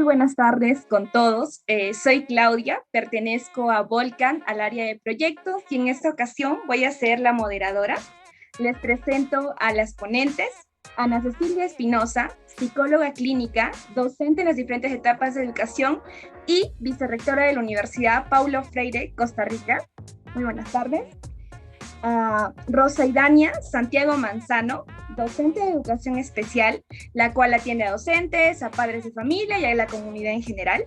buenas tardes con todos. Soy Claudia, pertenezco a Volcan, al área de proyectos, y en esta ocasión voy a ser la moderadora. Les presento a las ponentes: Ana Cecilia Espinosa, psicóloga clínica, docente en las diferentes etapas de educación y vicerrectora de la Universidad Paulo Freire, Costa Rica. Muy buenas tardes. Rosa Idania Santiago Manzano, docente de educación especial, la cual atiende a docentes, a padres de familia y a la comunidad en general.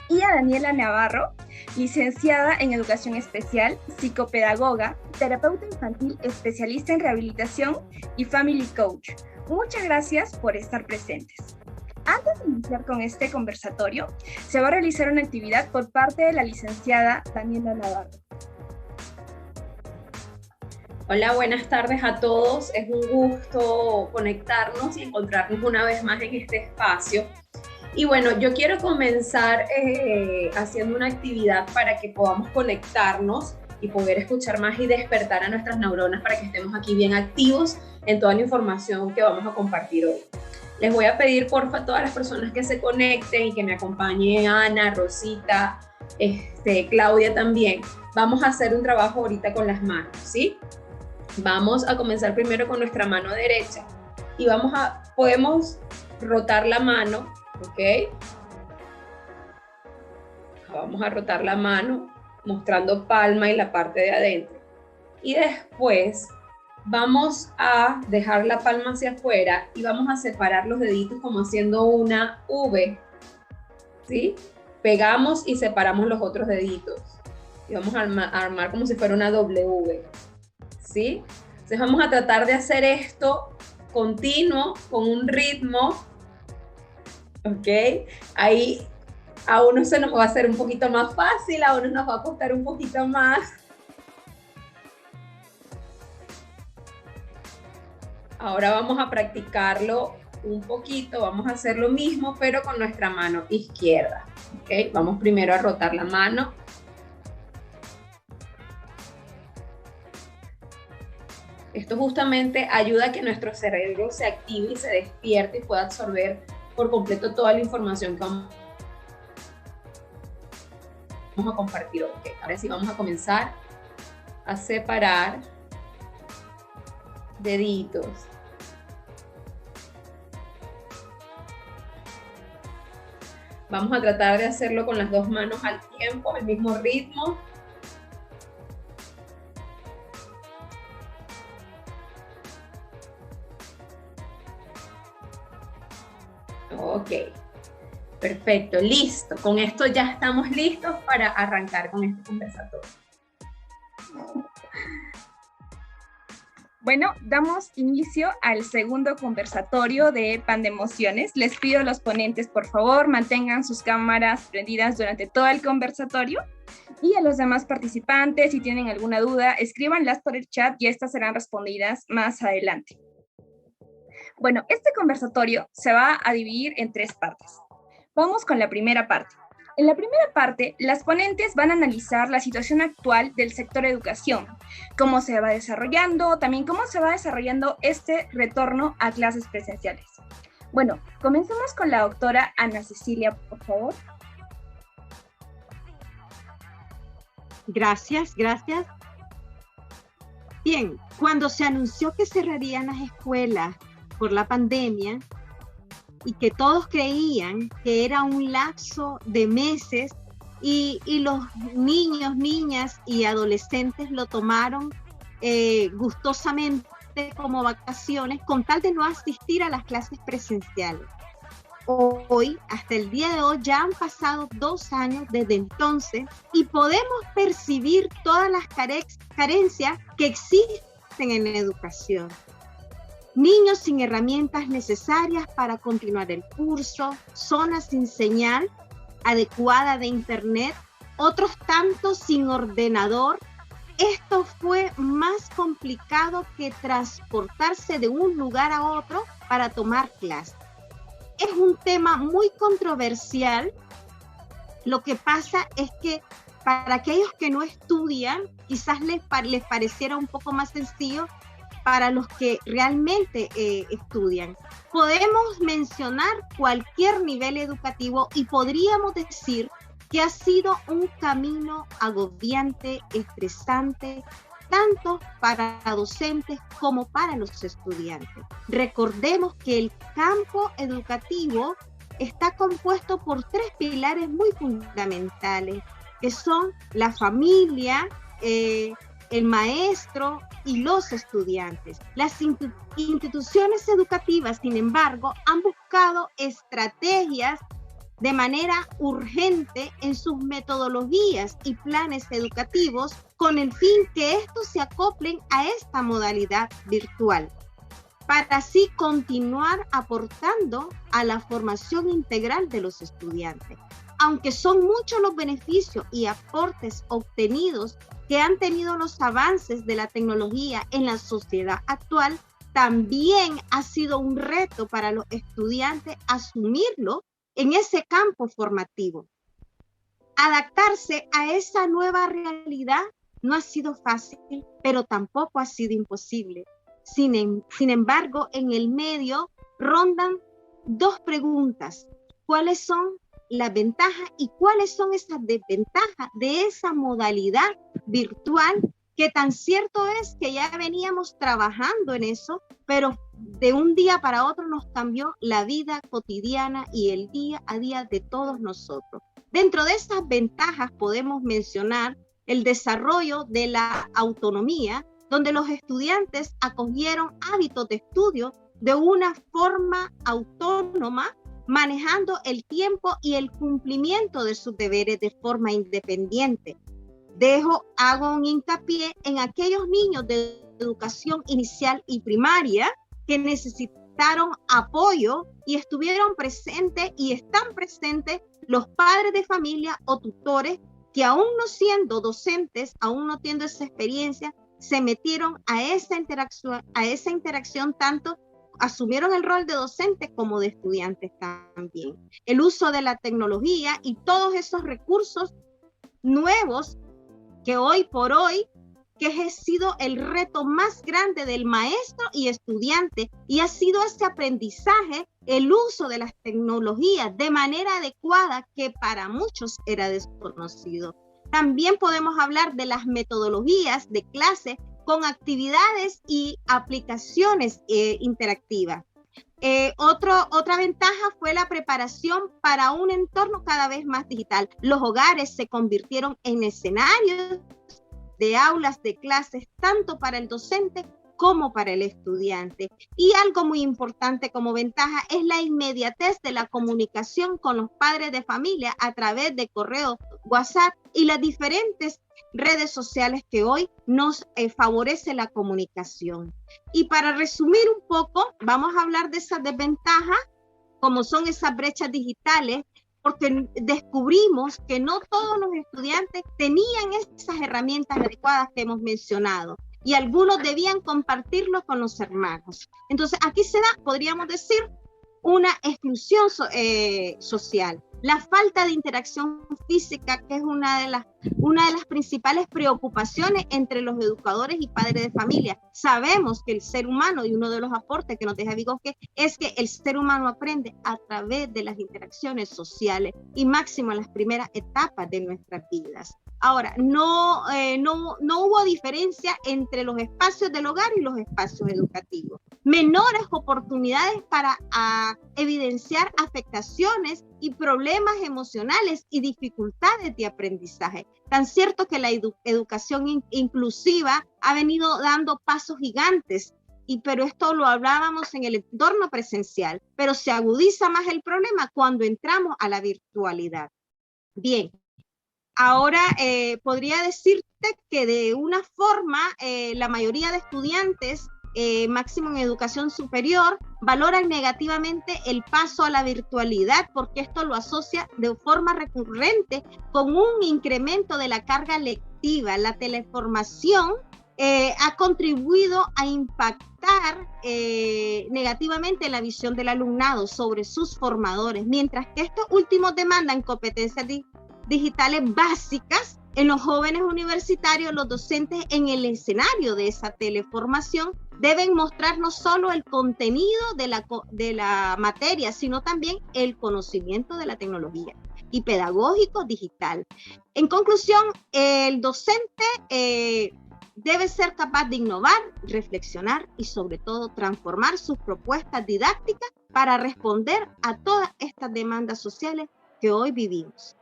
Y a Daniela Navarro, licenciada en educación especial, psicopedagoga, terapeuta infantil, especialista en rehabilitación y family coach. Muchas gracias por estar presentes. Antes de iniciar con este conversatorio, se va a realizar una actividad por parte de la licenciada Daniela Navarro. Hola, buenas tardes a todos. Es un gusto conectarnos y encontrarnos una vez más en este espacio. Y bueno, yo quiero comenzar haciendo una actividad para que podamos conectarnos y poder escuchar más y despertar a nuestras neuronas para que estemos aquí bien activos en toda la información que vamos a compartir hoy. Les voy a pedir, porfa, a todas las personas que se conecten y que me acompañen, Ana, Rosita, Claudia también. Vamos a hacer un trabajo ahorita con las manos, ¿sí? Vamos a comenzar primero con nuestra mano derecha y podemos rotar la mano, ¿ok? Vamos a rotar la mano mostrando palma y la parte de adentro. Y después vamos a dejar la palma hacia afuera y vamos a separar los deditos como haciendo una V, ¿sí? Pegamos y separamos los otros deditos. Y vamos a armar como si fuera una W. ¿Sí? Entonces vamos a tratar de hacer esto continuo, con un ritmo, ¿ok? Ahí a uno se nos va a hacer un poquito más fácil, a uno nos va a costar un poquito más. Ahora vamos a practicarlo un poquito, vamos a hacer lo mismo, pero con nuestra mano izquierda, ¿ok? Vamos primero a rotar la mano. Esto justamente ayuda a que nuestro cerebro se active y se despierte y pueda absorber por completo toda la información que vamos a compartir hoy. Okay, ahora sí vamos a comenzar a separar deditos. Vamos a tratar de hacerlo con las dos manos al tiempo, el mismo ritmo. Ok, perfecto, listo. Con esto ya estamos listos para arrancar con este conversatorio. Bueno, damos inicio al segundo conversatorio de Pan de Emociones. Les pido a los ponentes, por favor, mantengan sus cámaras prendidas durante todo el conversatorio. Y a los demás participantes, si tienen alguna duda, escríbanlas por el chat y estas serán respondidas más adelante. Bueno, este conversatorio se va a dividir en tres partes. Vamos con la primera parte. En la primera parte, las ponentes van a analizar la situación actual del sector educación, cómo se va desarrollando, también cómo se va desarrollando este retorno a clases presenciales. Bueno, comencemos con la doctora Ana Cecilia, por favor. Gracias. Bien, cuando se anunció que cerrarían las escuelas por la pandemia y que todos creían que era un lapso de meses y los niños, niñas y adolescentes lo tomaron gustosamente como vacaciones con tal de no asistir a las clases presenciales. Hoy, hasta el día de hoy, ya han pasado 2 años desde entonces y podemos percibir todas las carencias que existen en la educación. Niños sin herramientas necesarias para continuar el curso, zonas sin señal adecuada de internet, otros tantos sin ordenador. Esto fue más complicado que transportarse de un lugar a otro para tomar clases. Es un tema muy controversial. Lo que pasa es que para aquellos que no estudian, quizás les pareciera un poco más sencillo, para los que realmente estudian. Podemos mencionar cualquier nivel educativo y podríamos decir que ha sido un camino agobiante, estresante, tanto para docentes como para los estudiantes. Recordemos que el campo educativo está compuesto por 3 pilares muy fundamentales, que son la familia, el maestro y los estudiantes. Las instituciones educativas, sin embargo, han buscado estrategias de manera urgente en sus metodologías y planes educativos con el fin que estos se acoplen a esta modalidad virtual, para así continuar aportando a la formación integral de los estudiantes. Aunque son muchos los beneficios y aportes obtenidos que han tenido los avances de la tecnología en la sociedad actual, también ha sido un reto para los estudiantes asumirlo en ese campo formativo. Adaptarse a esa nueva realidad no ha sido fácil, pero tampoco ha sido imposible. Sin embargo, en el medio rondan 2 preguntas. ¿Cuáles son las ventajas y cuáles son esas desventajas de esa modalidad virtual? Que tan cierto es que ya veníamos trabajando en eso, pero de un día para otro nos cambió la vida cotidiana y el día a día de todos nosotros. Dentro de estas ventajas podemos mencionar el desarrollo de la autonomía, donde los estudiantes acogieron hábitos de estudio de una forma autónoma, manejando el tiempo y el cumplimiento de sus deberes de forma independiente. Hago un hincapié en aquellos niños de educación inicial y primaria que necesitaron apoyo y estuvieron presentes y están presentes los padres de familia o tutores que, aún no siendo docentes, aún no teniendo esa experiencia, se metieron a esa interacción, tanto asumieron el rol de docentes como de estudiantes también. El uso de la tecnología y todos esos recursos nuevos que hoy por hoy, que ha sido el reto más grande del maestro y estudiante, y ha sido este aprendizaje, el uso de las tecnologías de manera adecuada, que para muchos era desconocido. También podemos hablar de las metodologías de clase con actividades y aplicaciones interactivas. Otra ventaja fue la preparación para un entorno cada vez más digital. Los hogares se convirtieron en escenarios de aulas de clases, tanto para el docente como para el estudiante. Y algo muy importante como ventaja es la inmediatez de la comunicación con los padres de familia a través de correo, WhatsApp y las diferentes redes sociales que hoy nos favorece la comunicación. Y para resumir un poco, vamos a hablar de esas desventajas, como son esas brechas digitales, porque descubrimos que no todos los estudiantes tenían esas herramientas adecuadas que hemos mencionado, y algunos debían compartirlo con los hermanos. Entonces aquí se da, podríamos decir, una exclusión social. La falta de interacción física, que es una de las principales preocupaciones entre los educadores y padres de familia. Sabemos que el ser humano, y uno de los aportes que nos deja Vygotsky, es que el ser humano aprende a través de las interacciones sociales, y máximo en las primeras etapas de nuestras vidas. Ahora, no hubo diferencia entre los espacios del hogar y los espacios educativos. Menores oportunidades para evidenciar afectaciones y problemas emocionales y dificultades de aprendizaje. Tan cierto que la educación inclusiva ha venido dando pasos gigantes, pero esto lo hablábamos en el entorno presencial, pero se agudiza más el problema cuando entramos a la virtualidad. Bien. Ahora podría decirte que de una forma la mayoría de estudiantes, máximo en educación superior, valoran negativamente el paso a la virtualidad, porque esto lo asocia de forma recurrente con un incremento de la carga lectiva. La teleformación ha contribuido a impactar negativamente la visión del alumnado sobre sus formadores, mientras que estos últimos demandan competencias digitales básicas. En los jóvenes universitarios, los docentes en el escenario de esa teleformación deben mostrar no solo el contenido de la materia, sino también el conocimiento de la tecnología y pedagógico digital. En conclusión, el docente debe ser capaz de innovar, reflexionar y sobre todo transformar sus propuestas didácticas para responder a todas estas demandas sociales que hoy vivimos.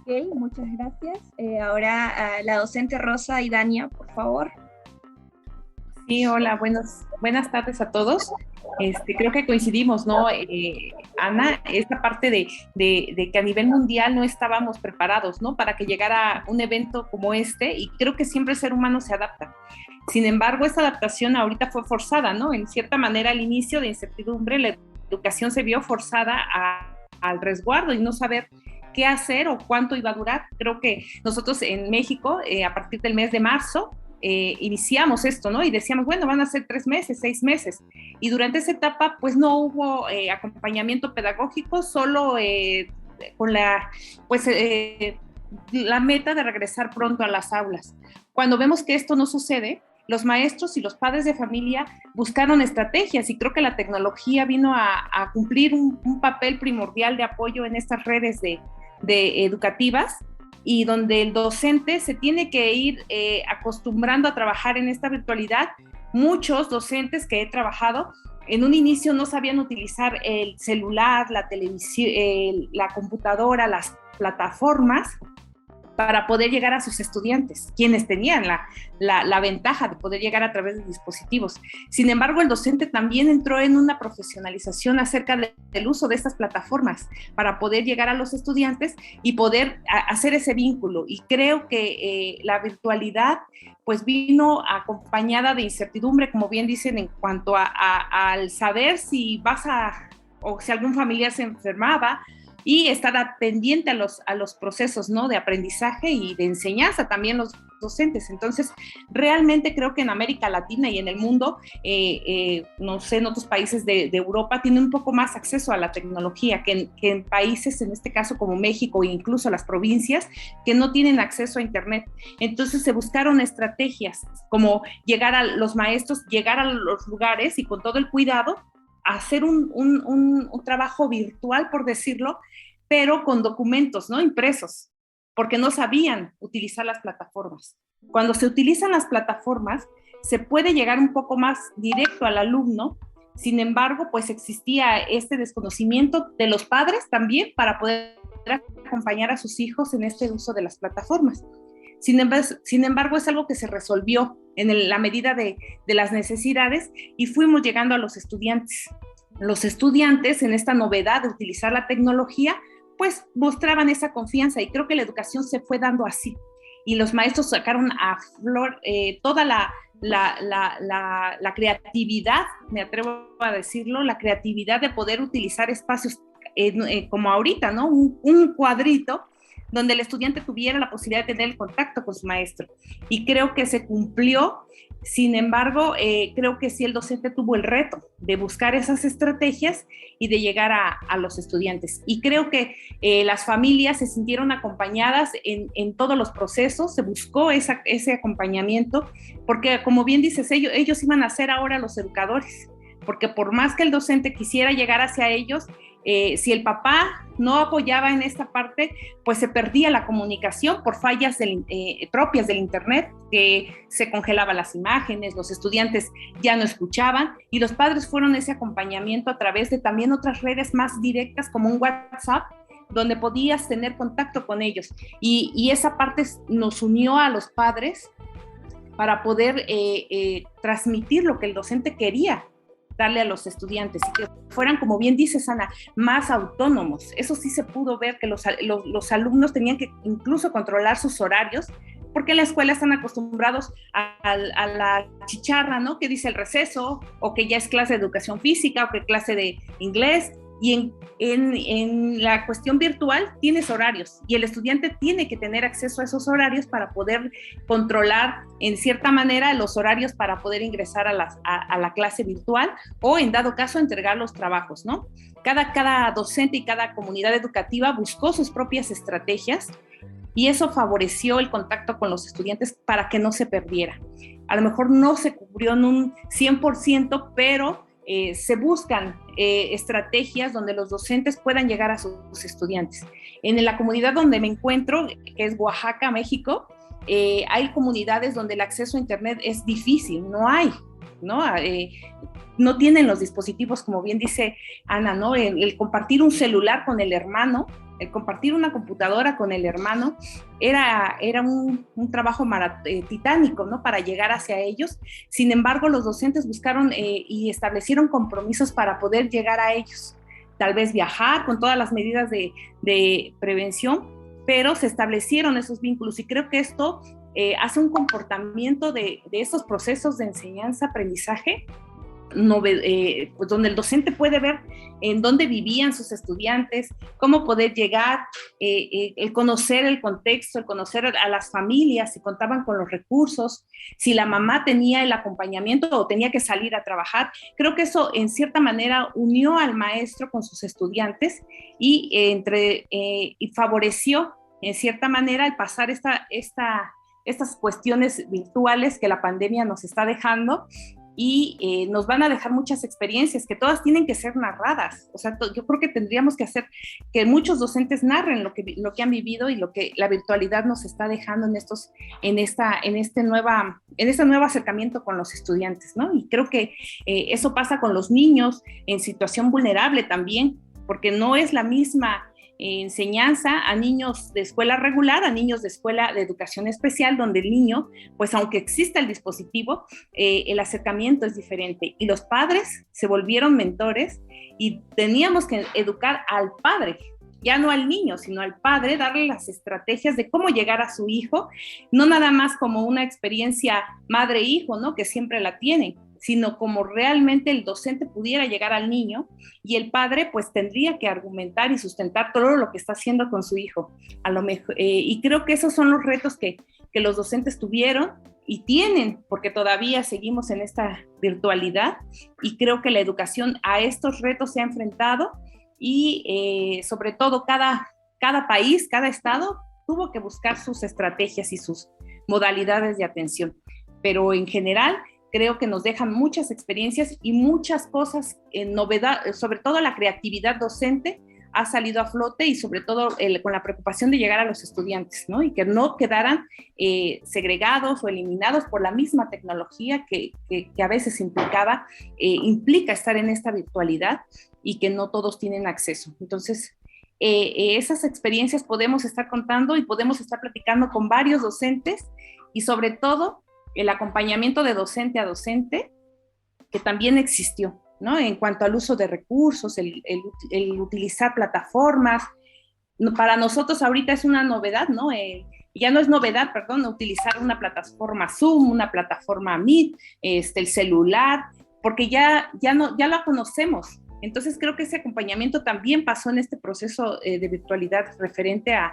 Ok, muchas gracias. Ahora la docente Rosa y Dania, por favor. Sí, hola, buenas tardes a todos. Creo que coincidimos, ¿no? Ana, esta parte de que a nivel mundial no estábamos preparados, ¿no? Para que llegara un evento como este, y creo que siempre el ser humano se adapta. Sin embargo, esta adaptación ahorita fue forzada, ¿no? En cierta manera, al inicio de incertidumbre, la educación se vio forzada al resguardo y no saber qué hacer o cuánto iba a durar. Creo que nosotros en México, a partir del mes de marzo, iniciamos esto, ¿no? Y decíamos, bueno, van a ser 3 meses, 6 meses. Y durante esa etapa, pues no hubo acompañamiento pedagógico, solo con la meta de regresar pronto a las aulas. Cuando vemos que esto no sucede, los maestros y los padres de familia buscaron estrategias, y creo que la tecnología vino a cumplir un papel primordial de apoyo en estas redes de educativas, y donde el docente se tiene que ir acostumbrando a trabajar en esta virtualidad. Muchos docentes que he trabajado en un inicio no sabían utilizar el celular, la televisión, la computadora, las plataformas para poder llegar a sus estudiantes, quienes tenían la ventaja de poder llegar a través de dispositivos. Sin embargo, el docente también entró en una profesionalización acerca del uso de estas plataformas para poder llegar a los estudiantes y poder hacer ese vínculo. Y creo que la virtualidad pues vino acompañada de incertidumbre, como bien dicen, en cuanto al saber si o si algún familiar se enfermaba, y estar pendiente a los procesos, ¿no? De aprendizaje y de enseñanza también los docentes. Entonces, realmente creo que en América Latina y en el mundo, no sé, en otros países de Europa, tienen un poco más acceso a la tecnología que en países, en este caso como México e incluso las provincias, que no tienen acceso a Internet. Entonces, se buscaron estrategias como llegar a los maestros, llegar a los lugares y con todo el cuidado, hacer un trabajo virtual, por decirlo, pero con documentos, ¿no? Impresos, porque no sabían utilizar las plataformas. Cuando se utilizan las plataformas, se puede llegar un poco más directo al alumno. Sin embargo, pues existía este desconocimiento de los padres también para poder acompañar a sus hijos en este uso de las plataformas. Sin embargo, es algo que se resolvió en la medida de las necesidades, y fuimos llegando a los estudiantes. Los estudiantes, en esta novedad de utilizar la tecnología, pues mostraban esa confianza, y creo que la educación se fue dando así. Y los maestros sacaron a flor toda la creatividad, me atrevo a decirlo, la creatividad de poder utilizar espacios como ahorita, ¿no? Un cuadrito donde el estudiante tuviera la posibilidad de tener el contacto con su maestro. Y creo que se cumplió. Sin embargo, creo que sí el docente tuvo el reto de buscar esas estrategias y de llegar a los estudiantes. Y creo que las familias se sintieron acompañadas en todos los procesos, se buscó ese acompañamiento, porque como bien dices, ellos iban a ser ahora los educadores, porque por más que el docente quisiera llegar hacia ellos, si el papá no apoyaba en esta parte, pues se perdía la comunicación por fallas propias del Internet, que se congelaban las imágenes, los estudiantes ya no escuchaban, y los padres fueron ese acompañamiento a través de también otras redes más directas como un WhatsApp, donde podías tener contacto con ellos. Y esa parte nos unió a los padres para poder transmitir lo que el docente quería darle a los estudiantes, y que fueran, como bien dices, Ana, más autónomos. Eso sí se pudo ver, que los alumnos tenían que incluso controlar sus horarios, porque en la escuela están acostumbrados a la chicharra, ¿no? Que dice el receso, o que ya es clase de educación física, o que clase de inglés. Y en la cuestión virtual tienes horarios, y el estudiante tiene que tener acceso a esos horarios para poder controlar en cierta manera los horarios para poder ingresar a la clase virtual, o en dado caso entregar los trabajos, ¿no? Cada docente y cada comunidad educativa buscó sus propias estrategias, y eso favoreció el contacto con los estudiantes para que no se perdiera. A lo mejor no se cubrió en un 100%, pero se buscan estrategias donde los docentes puedan llegar a sus estudiantes. En la comunidad donde me encuentro, que es Oaxaca, México, hay comunidades donde el acceso a Internet es difícil, no hay, ¿no? No tienen los dispositivos, como bien dice Ana, ¿no? El compartir un celular con el hermano, el compartir una computadora con el hermano, era un trabajo titánico, ¿no? Para llegar hacia ellos. Sin embargo, los docentes buscaron y establecieron compromisos para poder llegar a ellos. Tal vez viajar con todas las medidas de prevención, pero se establecieron esos vínculos y creo que esto hace un comportamiento de esos procesos de enseñanza-aprendizaje pues donde el docente puede ver en dónde vivían sus estudiantes, cómo poder llegar, el conocer el contexto, el conocer a las familias, si contaban con los recursos, si la mamá tenía el acompañamiento o tenía que salir a trabajar. Creo que eso en cierta manera unió al maestro con sus estudiantes y favoreció en cierta manera el pasar estas cuestiones virtuales que la pandemia nos está dejando y nos van a dejar muchas experiencias que todas tienen que ser narradas. O sea, yo creo que tendríamos que hacer que muchos docentes narren lo que han vivido y lo que la virtualidad nos está dejando en este nuevo acercamiento con los estudiantes, ¿no? Y creo que eso pasa con los niños en situación vulnerable también, porque no es la misma enseñanza a niños de escuela regular, a niños de escuela de educación especial, donde el niño, pues aunque exista el dispositivo, el acercamiento es diferente. Y los padres se volvieron mentores y teníamos que educar al padre, ya no al niño, sino al padre, darle las estrategias de cómo llegar a su hijo, no nada más como una experiencia madre-hijo, ¿no? Que siempre la tienen, sino como realmente el docente pudiera llegar al niño y el padre pues tendría que argumentar y sustentar todo lo que está haciendo con su hijo. A lo mejor, y creo que esos son los retos que los docentes tuvieron y tienen, porque todavía seguimos en esta virtualidad y creo que la educación a estos retos se ha enfrentado y sobre todo cada país, cada estado tuvo que buscar sus estrategias y sus modalidades de atención, pero en general creo que nos dejan muchas experiencias y muchas cosas en novedad, sobre todo la creatividad docente ha salido a flote y sobre todo con la preocupación de llegar a los estudiantes, ¿no? Y que no quedaran segregados o eliminados por la misma tecnología que a veces implica estar en esta virtualidad y que no todos tienen acceso. Entonces, esas experiencias podemos estar contando y podemos estar platicando con varios docentes y sobre todo el acompañamiento de docente a docente, que también existió, ¿no? En cuanto al uso de recursos, el utilizar plataformas. Para nosotros ahorita es una novedad, ¿no? Ya no es novedad, perdón, utilizar una plataforma Zoom, una plataforma Meet, el celular, porque ya la conocemos. Entonces creo que ese acompañamiento también pasó en este proceso de virtualidad referente a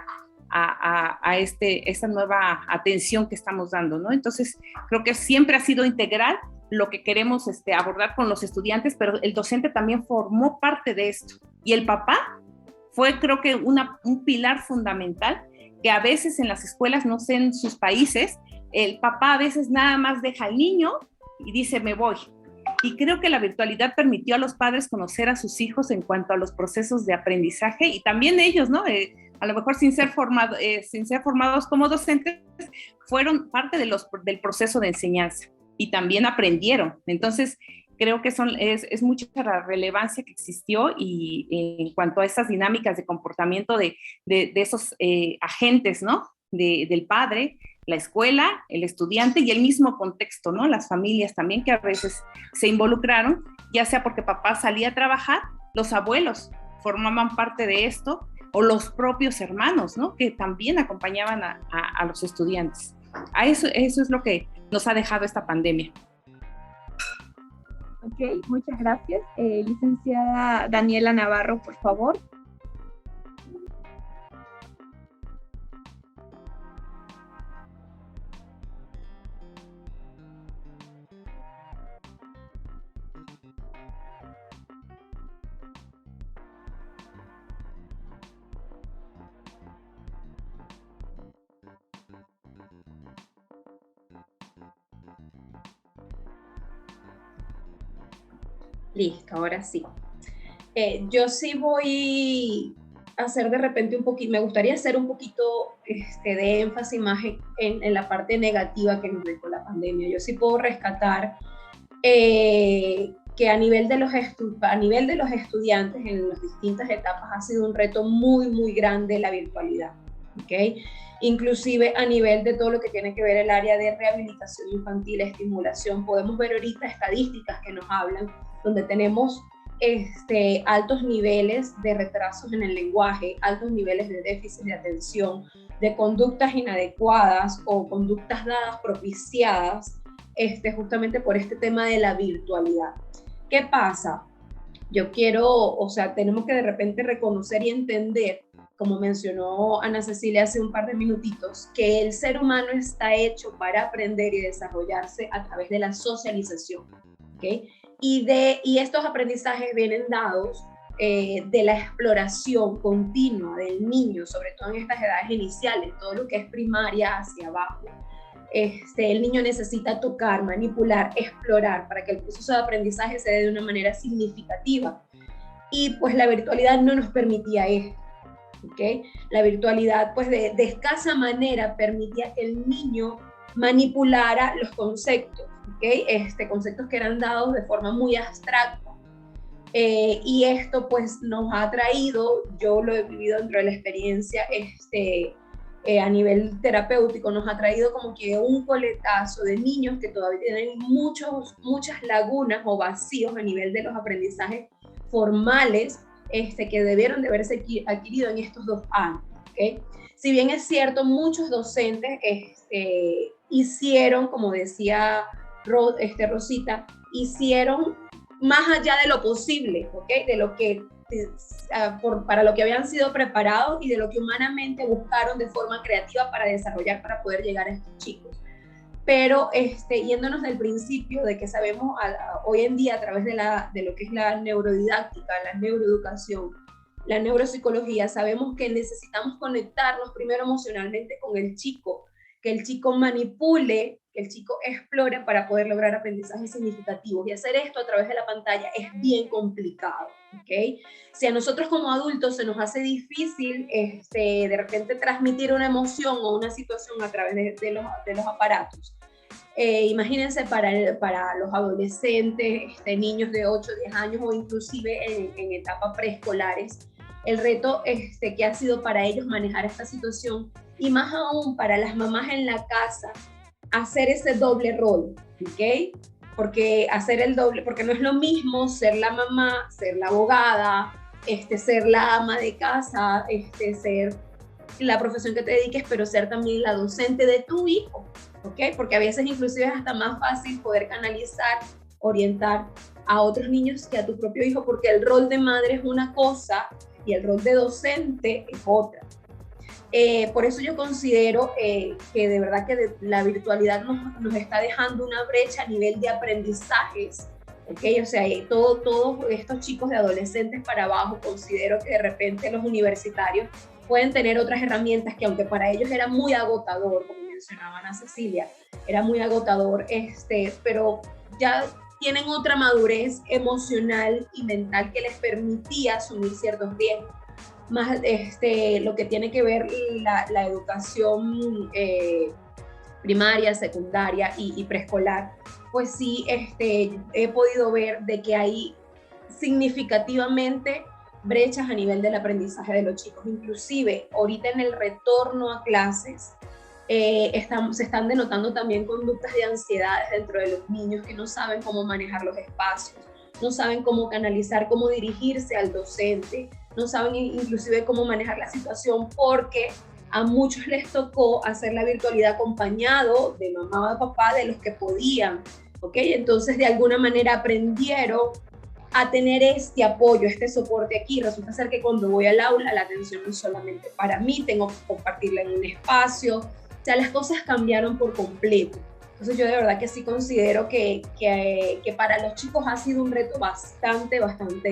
esta nueva atención que estamos dando, ¿no? Entonces, creo que siempre ha sido integral lo que queremos abordar con los estudiantes, pero el docente también formó parte de esto. Y el papá fue, creo que, un pilar fundamental que a veces en las escuelas, no sé, en sus países, el papá a veces nada más deja al niño y dice, me voy. Y creo que la virtualidad permitió a los padres conocer a sus hijos en cuanto a los procesos de aprendizaje y también ellos, ¿no? A lo mejor sin ser formados como docentes, fueron parte del proceso de enseñanza y también aprendieron. Entonces, creo que es mucha la relevancia que existió y en cuanto a esas dinámicas de comportamiento de esos agentes, ¿no? Del padre, la escuela, el estudiante y el mismo contexto, ¿no? Las familias también que a veces se involucraron, ya sea porque papá salía a trabajar, los abuelos formaban parte de esto, o los propios hermanos, ¿no? Que también acompañaban a los estudiantes. Eso es lo que nos ha dejado esta pandemia. Ok, muchas gracias. Licenciada Daniela Navarro, por favor. Listo, ahora sí. Yo sí voy a hacer de repente un poquito, me gustaría hacer un poquito de énfasis más en la parte negativa que nos dejó la pandemia. Yo sí puedo rescatar que a nivel de los estudiantes en las distintas etapas ha sido un reto muy, muy grande la virtualidad, ¿ok? Inclusive a nivel de todo lo que tiene que ver el área de rehabilitación infantil, estimulación, podemos ver ahorita estadísticas que nos hablan, donde tenemos altos niveles de retrasos en el lenguaje, altos niveles de déficit de atención, de conductas inadecuadas o conductas dadas propiciadas justamente por este tema de la virtualidad. ¿Qué pasa? Tenemos que de repente reconocer y entender, como mencionó Ana Cecilia hace un par de minutitos, que el ser humano está hecho para aprender y desarrollarse a través de la socialización, ¿okay? Y estos aprendizajes vienen dados de la exploración continua del niño, sobre todo en estas edades iniciales, todo lo que es primaria hacia abajo. El niño necesita tocar, manipular, explorar para que el proceso de aprendizaje se dé de una manera significativa. Y pues la virtualidad no nos permitía esto, ¿okay? La virtualidad pues de escasa manera permitía que el niño manipulara los conceptos, ¿okay? Conceptos que eran dados de forma muy abstracta. Y esto pues nos ha traído, yo lo he vivido dentro de la experiencia, a nivel terapéutico, nos ha traído como que un coletazo de niños que todavía tienen muchas lagunas o vacíos a nivel de los aprendizajes formales que debieron de haberse adquirido en estos 2 años. ¿Okay? Si bien es cierto, muchos docentes hicieron, como decía Rosita, hicieron más allá de lo posible, ¿okay? De lo que para lo que habían sido preparados y de lo que humanamente buscaron de forma creativa para desarrollar, para poder llegar a estos chicos. Pero yéndonos del principio de que sabemos hoy en día a través de lo que es la neurodidáctica, la neuroeducación, la neuropsicología, sabemos que necesitamos conectarnos primero emocionalmente con el chico, que el chico manipule, que el chico explore para poder lograr aprendizajes significativos. Y hacer esto a través de la pantalla es bien complicado, ¿ok? Si a nosotros como adultos se nos hace difícil de repente transmitir una emoción o una situación a través de los aparatos, imagínense para los adolescentes, niños de 8, 10 años o inclusive en etapas preescolares, el reto que ha sido para ellos manejar esta situación, y más aún para las mamás en la casa, hacer ese doble rol, ¿ok? Porque no es lo mismo ser la mamá, ser la abogada, ser la ama de casa, ser la profesión que te dediques, pero ser también la docente de tu hijo, ¿ok? Porque a veces inclusive es hasta más fácil poder canalizar, orientar a otros niños que a tu propio hijo, porque el rol de madre es una cosa y el rol de docente es otra. Por eso yo considero que de verdad que la virtualidad nos está dejando una brecha a nivel de aprendizajes, ¿okay? O sea, todos estos chicos de adolescentes para abajo, considero que de repente los universitarios pueden tener otras herramientas que aunque para ellos era muy agotador, como mencionaba Ana Cecilia, era muy agotador, pero ya tienen otra madurez emocional y mental que les permitía asumir ciertos riesgos. Más lo que tiene que ver la educación primaria, secundaria y preescolar, pues sí he podido ver de que hay significativamente brechas a nivel del aprendizaje de los chicos. Inclusive ahorita en el retorno a clases se están denotando también conductas de ansiedades dentro de los niños que no saben cómo manejar los espacios, no saben cómo canalizar, cómo dirigirse al docente, no saben inclusive cómo manejar la situación, porque a muchos les tocó hacer la virtualidad acompañado de mamá o de papá, de los que podían, ¿ok? Entonces de alguna manera aprendieron a tener este apoyo, este soporte aquí. Resulta ser que cuando voy al aula la atención no es solamente para mí, tengo que compartirla en un espacio, o sea, las cosas cambiaron por completo. Entonces yo de verdad que sí considero que para los chicos ha sido un reto bastante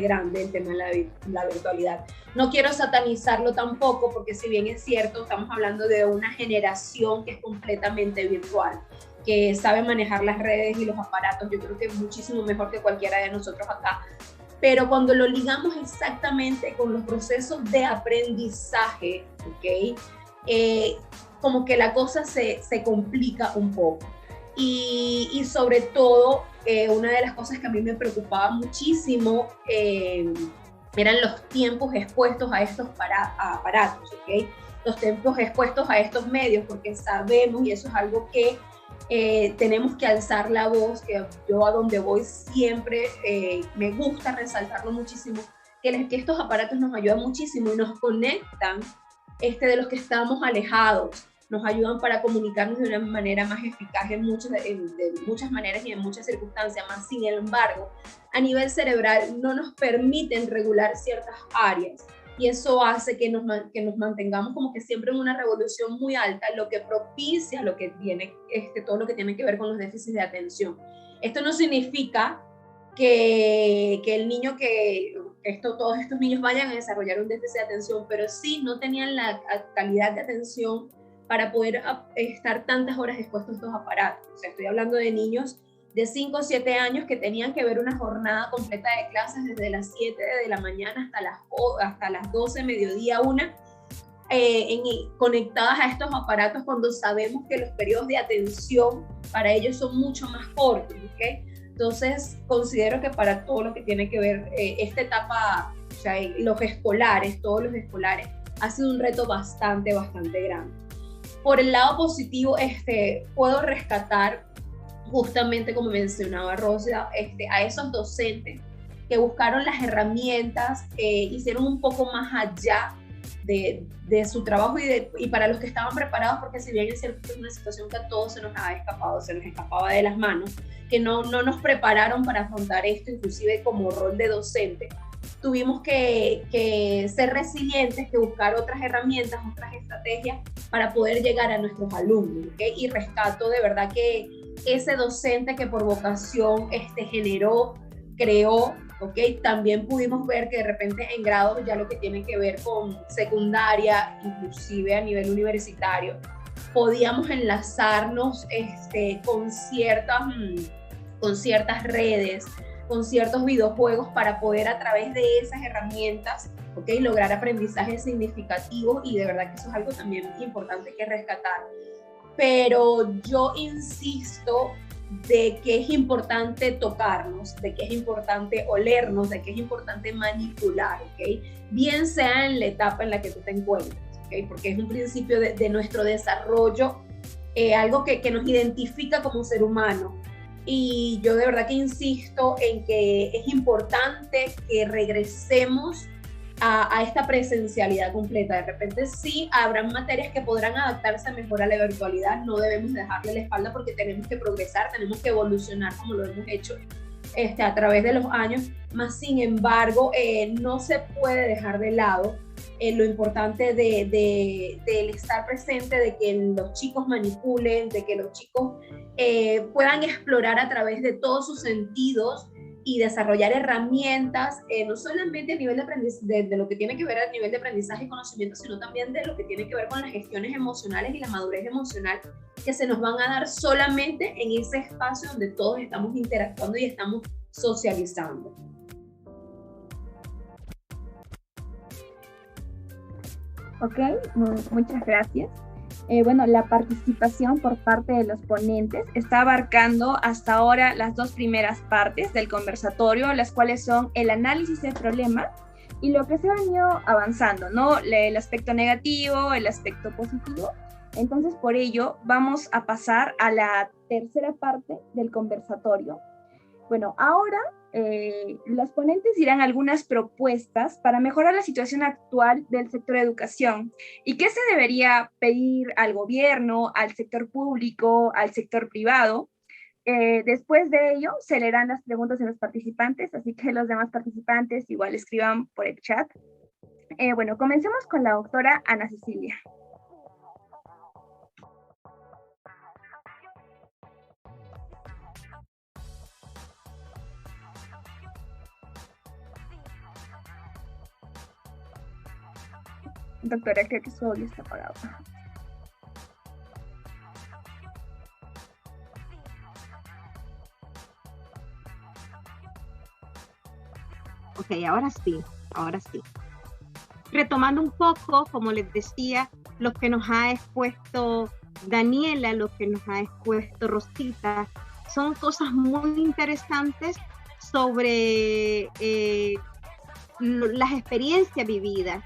grande el tema de la virtualidad. No quiero satanizarlo tampoco, porque si bien es cierto, estamos hablando de una generación que es completamente virtual. que sabe manejar las redes y los aparatos. Yo creo que es muchísimo mejor que cualquiera de nosotros acá. Pero cuando lo ligamos exactamente con los procesos de aprendizaje, ¿ok? Como que la cosa se complica un poco. Y sobre todo, una de las cosas que a mí me preocupaba muchísimo eran los tiempos expuestos a estos aparatos, ¿ok? Los tiempos expuestos a estos medios, porque sabemos, y eso es algo que tenemos que alzar la voz, que yo a donde voy siempre me gusta resaltarlo muchísimo, que estos aparatos nos ayudan muchísimo y nos conectan de los que estamos alejados, nos ayudan para comunicarnos de una manera más eficaz de muchas maneras y en muchas circunstancias, más sin embargo, a nivel cerebral no nos permiten regular ciertas áreas. Y eso hace que nos mantengamos como que siempre en una revolución muy alta, lo que propicia lo que tiene, todo lo que tiene que ver con los déficits de atención. Esto no significa que el niño, todos estos niños vayan a desarrollar un déficit de atención, pero sí no tenían la calidad de atención para poder estar tantas horas expuestos a estos aparatos. O sea, estoy hablando de niños de 5 o 7 años que tenían que ver una jornada completa de clases desde las 7 de la mañana hasta las 12, mediodía, 1, conectadas a estos aparatos, cuando sabemos que los periodos de atención para ellos son mucho más cortos, ¿ok? Entonces, considero que para todo lo que tiene que ver esta etapa, o sea, todos los escolares, ha sido un reto bastante grande. Por el lado positivo, puedo rescatar justamente, como mencionaba Rosa, a esos docentes que buscaron las herramientas, hicieron un poco más allá de su trabajo y para los que estaban preparados, porque si bien es cierto que es una situación que a todos se nos escapaba de las manos, que no nos prepararon para afrontar esto, inclusive como rol de docente, tuvimos que ser resilientes, que buscar otras herramientas, otras estrategias para poder llegar a nuestros alumnos, ¿okay? Y rescato de verdad que ese docente que por vocación generó, creó, ¿okay? También pudimos ver que de repente en grados, ya lo que tiene que ver con secundaria, inclusive a nivel universitario, podíamos enlazarnos con ciertas redes, con ciertos videojuegos para poder a través de esas herramientas, ¿okay? Lograr aprendizajes significativos, y de verdad que eso es algo también importante que rescatar. Pero yo insisto de que es importante tocarnos, de que es importante olernos, de que es importante manipular, ¿okay? Bien sea en la etapa en la que tú te encuentres, ¿okay? Porque es un principio de nuestro desarrollo, algo que nos identifica como ser humano. Y yo de verdad que insisto en que es importante que regresemos a esta presencialidad completa. De repente sí habrán materias que podrán adaptarse mejor a la virtualidad, no debemos dejarle la espalda porque tenemos que progresar, tenemos que evolucionar como lo hemos hecho a través de los años, más sin embargo no se puede dejar de lado lo importante de estar presente, de que los chicos manipulen, de que los chicos puedan explorar a través de todos sus sentidos y desarrollar herramientas, no solamente a nivel de aprendizaje, de lo que tiene que ver a nivel de aprendizaje y conocimiento, sino también de lo que tiene que ver con las gestiones emocionales y la madurez emocional, que se nos van a dar solamente en ese espacio donde todos estamos interactuando y estamos socializando. Ok, muchas gracias. Bueno, la participación por parte de los ponentes está abarcando hasta ahora las dos primeras partes del conversatorio, las cuales son el análisis del problema y lo que se ha venido avanzando, ¿no? El aspecto negativo, el aspecto positivo. Entonces, por ello, vamos a pasar a la tercera parte del conversatorio. Bueno, ahora los ponentes dirán algunas propuestas para mejorar la situación actual del sector de educación y qué se debería pedir al gobierno, al sector público, al sector privado. Después de ello, se leerán las preguntas de los participantes, así que los demás participantes igual escriban por el chat. Bueno, comencemos con la doctora Ana Cecilia. Doctora, creo que su audio está apagado. Ok, ahora sí, ahora sí. Retomando un poco, como les decía, lo que nos ha expuesto Daniela, lo que nos ha expuesto Rosita, son cosas muy interesantes sobre las experiencias vividas.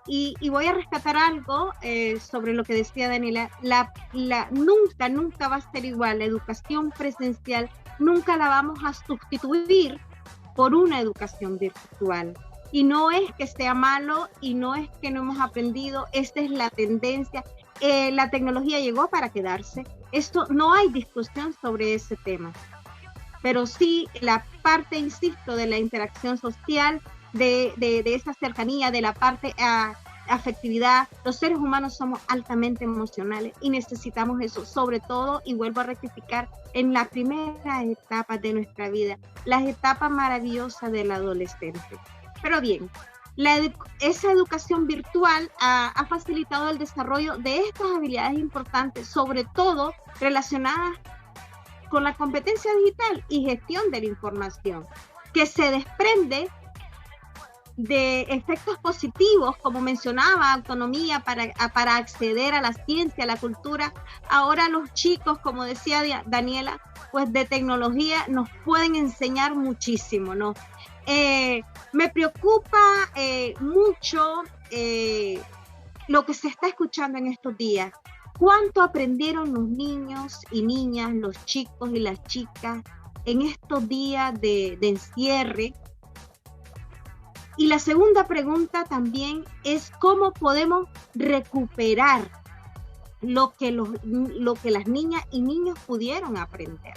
Y voy a rescatar algo sobre lo que decía Daniela. Nunca va a ser igual. La educación presencial nunca la vamos a sustituir por una educación virtual. Y no es que sea malo y no es que no hemos aprendido, esta es la tendencia. La tecnología llegó para quedarse. Esto, no hay discusión sobre ese tema. Pero sí la parte, insisto, de la interacción social, de esa cercanía, de la parte afectividad. Los seres humanos somos altamente emocionales y necesitamos eso, sobre todo, y vuelvo a rectificar, en la primera etapa de nuestra vida, las etapas maravillosas de la adolescencia. Pero bien, esa educación virtual ha facilitado el desarrollo de estas habilidades importantes, sobre todo relacionadas con la competencia digital y gestión de la información, que se desprende de efectos positivos, como mencionaba, autonomía para acceder a la ciencia, a la cultura. Ahora los chicos, como decía Daniela, pues de tecnología nos pueden enseñar muchísimo, ¿no? Me preocupa mucho lo que se está escuchando en estos días. ¿Cuánto aprendieron los niños y niñas, los chicos y las chicas en estos días de encierre? Y la segunda pregunta también es cómo podemos recuperar lo que las niñas y niños pudieron aprender.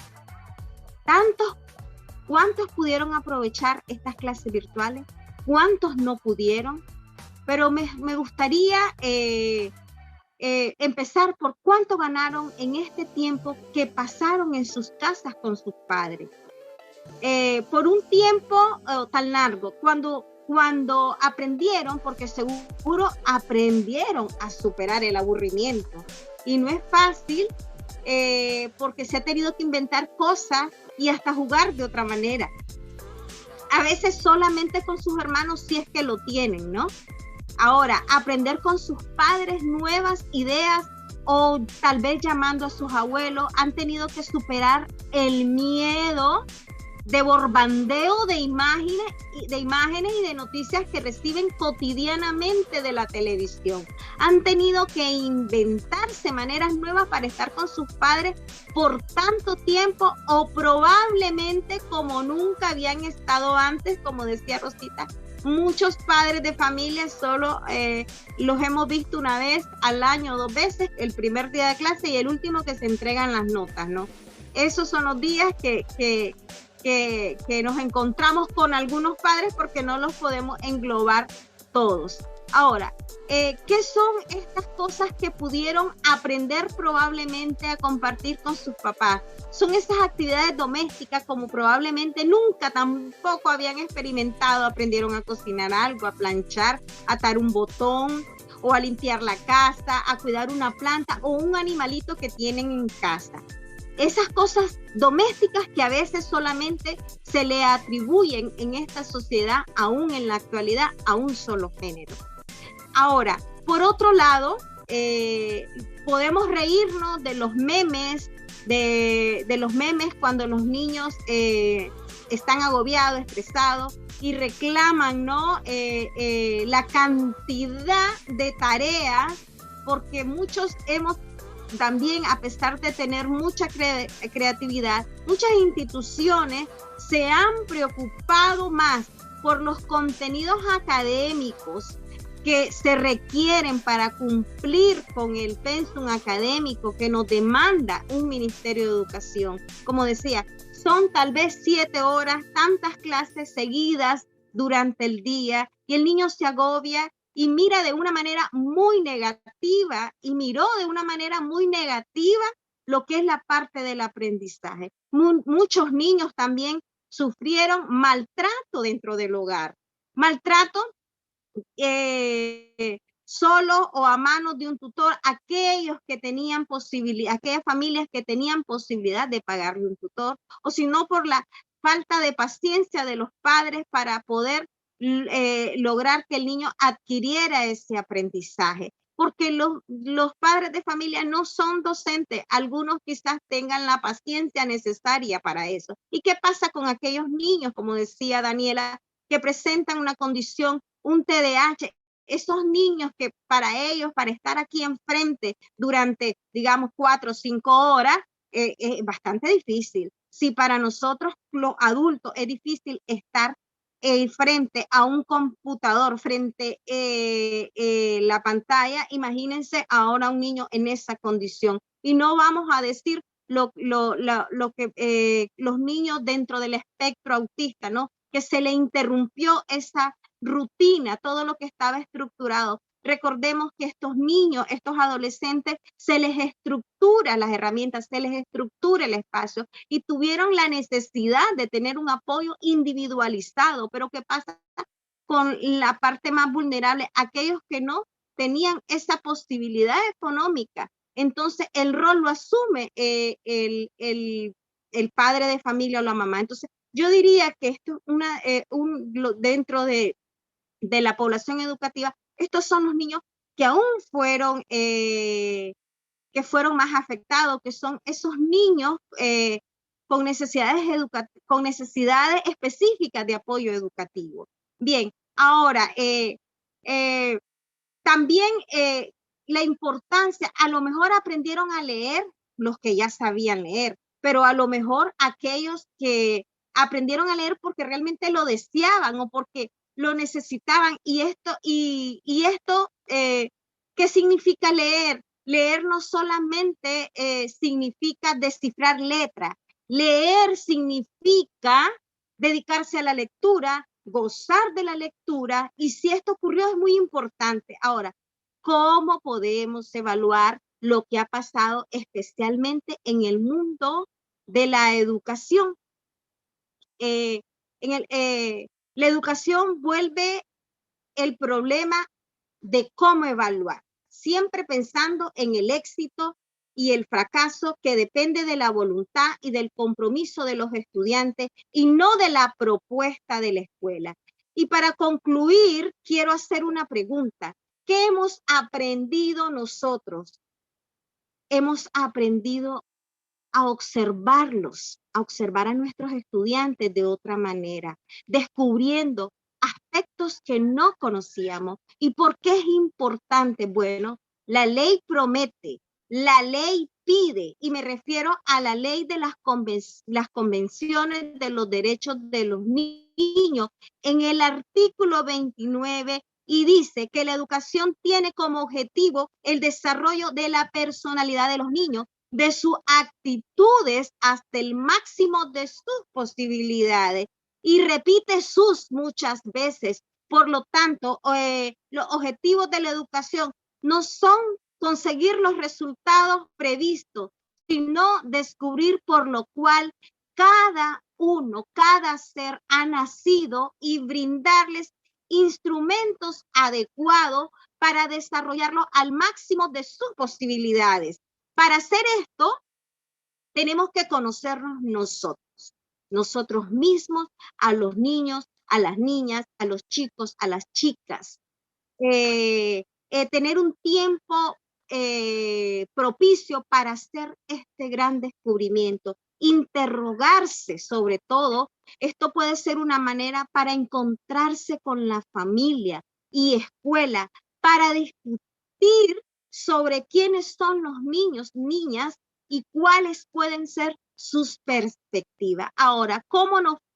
¿Cuántos pudieron aprovechar estas clases virtuales? ¿Cuántos no pudieron? Pero me gustaría empezar por cuánto ganaron en este tiempo que pasaron en sus casas con sus padres. Por un tiempo tan largo, cuando aprendieron, porque seguro aprendieron a superar el aburrimiento. Y no es fácil porque se ha tenido que inventar cosas y hasta jugar de otra manera. A veces solamente con sus hermanos si es que lo tienen, ¿no? Ahora, aprender con sus padres nuevas ideas o tal vez llamando a sus abuelos, han tenido que superar el miedo de bombardeo de imágenes y de noticias que reciben cotidianamente de la televisión. Han tenido que inventarse maneras nuevas para estar con sus padres por tanto tiempo o probablemente como nunca habían estado antes, como decía Rosita. Muchos padres de familia solo los hemos visto una vez al año, 2 veces, el primer día de clase y el último que se entregan las notas, ¿no? Esos son los días que nos encontramos con algunos padres porque no los podemos englobar todos. Ahora, ¿qué son estas cosas que pudieron aprender probablemente a compartir con sus papás? Son esas actividades domésticas como probablemente nunca tampoco habían experimentado. Aprendieron a cocinar algo, a planchar, a atar un botón o a limpiar la casa, a cuidar una planta o un animalito que tienen en casa. Esas cosas domésticas que a veces solamente se le atribuyen en esta sociedad, aún en la actualidad, a un solo género. Ahora, por otro lado, podemos reírnos de los memes, de los memes cuando los niños están agobiados, estresados y reclaman, ¿no? La cantidad de tareas, porque muchos hemos también, a pesar de tener mucha creatividad, muchas instituciones se han preocupado más por los contenidos académicos que se requieren para cumplir con el pensum académico que nos demanda un Ministerio de Educación. Como decía, son tal vez 7 horas, tantas clases seguidas durante el día y el niño se agobia y mira de una manera muy negativa y miró de una manera muy negativa lo que es la parte del aprendizaje. Muchos niños también sufrieron maltrato dentro del hogar. Maltrato solo o a manos de un tutor, aquellas familias que tenían posibilidad de pagarle un tutor, o si no por la falta de paciencia de los padres para poder lograr que el niño adquiriera ese aprendizaje. Porque los padres de familia no son docentes, algunos quizás tengan la paciencia necesaria para eso. ¿Y qué pasa con aquellos niños, como decía Daniela, que presentan una condición, un TDAH? Esos niños que para ellos, para estar aquí enfrente durante, digamos, 4 o 5 horas, es bastante difícil. Si para nosotros los adultos es difícil estar frente a un computador, frente la pantalla, imagínense ahora un niño en esa condición. Y no vamos a decir lo que los niños dentro del espectro autista, ¿no? Que se le interrumpió esa rutina, todo lo que estaba estructurado. Recordemos que estos niños, estos adolescentes, se les estructura las herramientas, se les estructura el espacio y tuvieron la necesidad de tener un apoyo individualizado. Pero ¿qué pasa con la parte más vulnerable? Aquellos que no tenían esa posibilidad económica. Entonces el rol lo asume el padre de familia o la mamá. Entonces yo diría que esto es dentro de la población educativa, estos son los niños que aún fueron, que fueron más afectados, que son esos niños con necesidades específicas de apoyo educativo. Bien, ahora, también la importancia, a lo mejor aprendieron a leer los que ya sabían leer, pero a lo mejor aquellos que aprendieron a leer porque realmente lo deseaban o porque lo necesitaban. Y esto ¿qué significa leer? Leer no solamente significa descifrar letras. Leer significa dedicarse a la lectura, gozar de la lectura, y si esto ocurrió es muy importante. Ahora, ¿cómo podemos evaluar lo que ha pasado especialmente en el mundo de la educación? La educación vuelve el problema de cómo evaluar, siempre pensando en el éxito y el fracaso, que depende de la voluntad y del compromiso de los estudiantes y no de la propuesta de la escuela. Y para concluir, quiero hacer una pregunta. ¿Qué hemos aprendido nosotros? Hemos aprendido a observarlos, a observar a nuestros estudiantes de otra manera, descubriendo aspectos que no conocíamos. ¿Y por qué es importante? Bueno, la ley promete, la ley pide, y me refiero a la ley de las convenciones de los derechos de los niños, en el artículo 29, y dice que la educación tiene como objetivo el desarrollo de la personalidad de los niños, de sus actitudes hasta el máximo de sus posibilidades, y repite sus muchas veces. Por lo tanto, los objetivos de la educación no son conseguir los resultados previstos, sino descubrir por lo cual cada uno, cada ser ha nacido, y brindarles instrumentos adecuados para desarrollarlo al máximo de sus posibilidades. Para hacer esto, tenemos que conocernos nosotros mismos, a los niños, a las niñas, a los chicos, a las chicas. Tener un tiempo propicio para hacer este gran descubrimiento. Interrogarse sobre todo. Esto puede ser una manera para encontrarse con la familia y escuela, para discutir sobre quiénes son los niños, niñas, y cuáles pueden ser sus perspectivas. Ahora,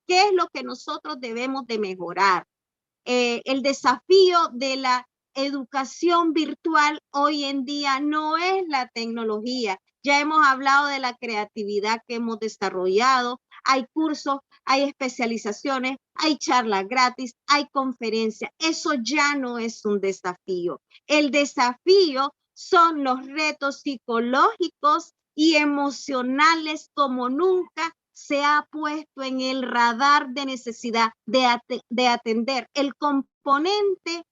¿qué es lo que nosotros debemos de mejorar? El desafío de la educación virtual hoy en día no es la tecnología. Ya hemos hablado de la creatividad que hemos desarrollado. Hay cursos, hay especializaciones, hay charlas gratis, hay conferencias. Eso ya no es un desafío. El desafío son los retos psicológicos y emocionales como nunca se ha puesto en el radar de necesidad de atender el componente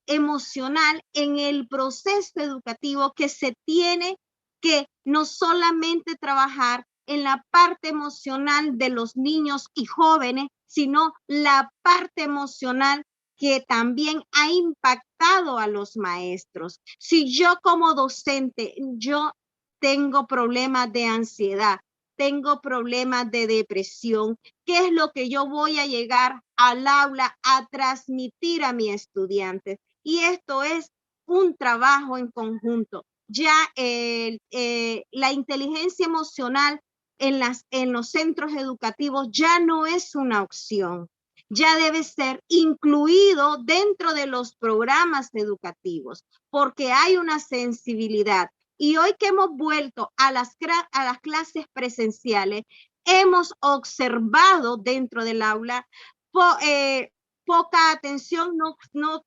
emocional en el proceso educativo, que se tiene que no solamente trabajar en la parte emocional de los niños y jóvenes, sino la parte emocional que también ha impactado a los maestros. Si yo como docente, yo tengo problemas de ansiedad, tengo problemas de depresión, ¿qué es lo que yo voy a llegar al aula a transmitir a mis estudiantes? Y esto es un trabajo en conjunto. Ya la inteligencia emocional en los centros educativos ya no es una opción, ya debe ser incluido dentro de los programas educativos, porque hay una sensibilidad. Y hoy que hemos vuelto a las clases presenciales, hemos observado dentro del aula poca atención,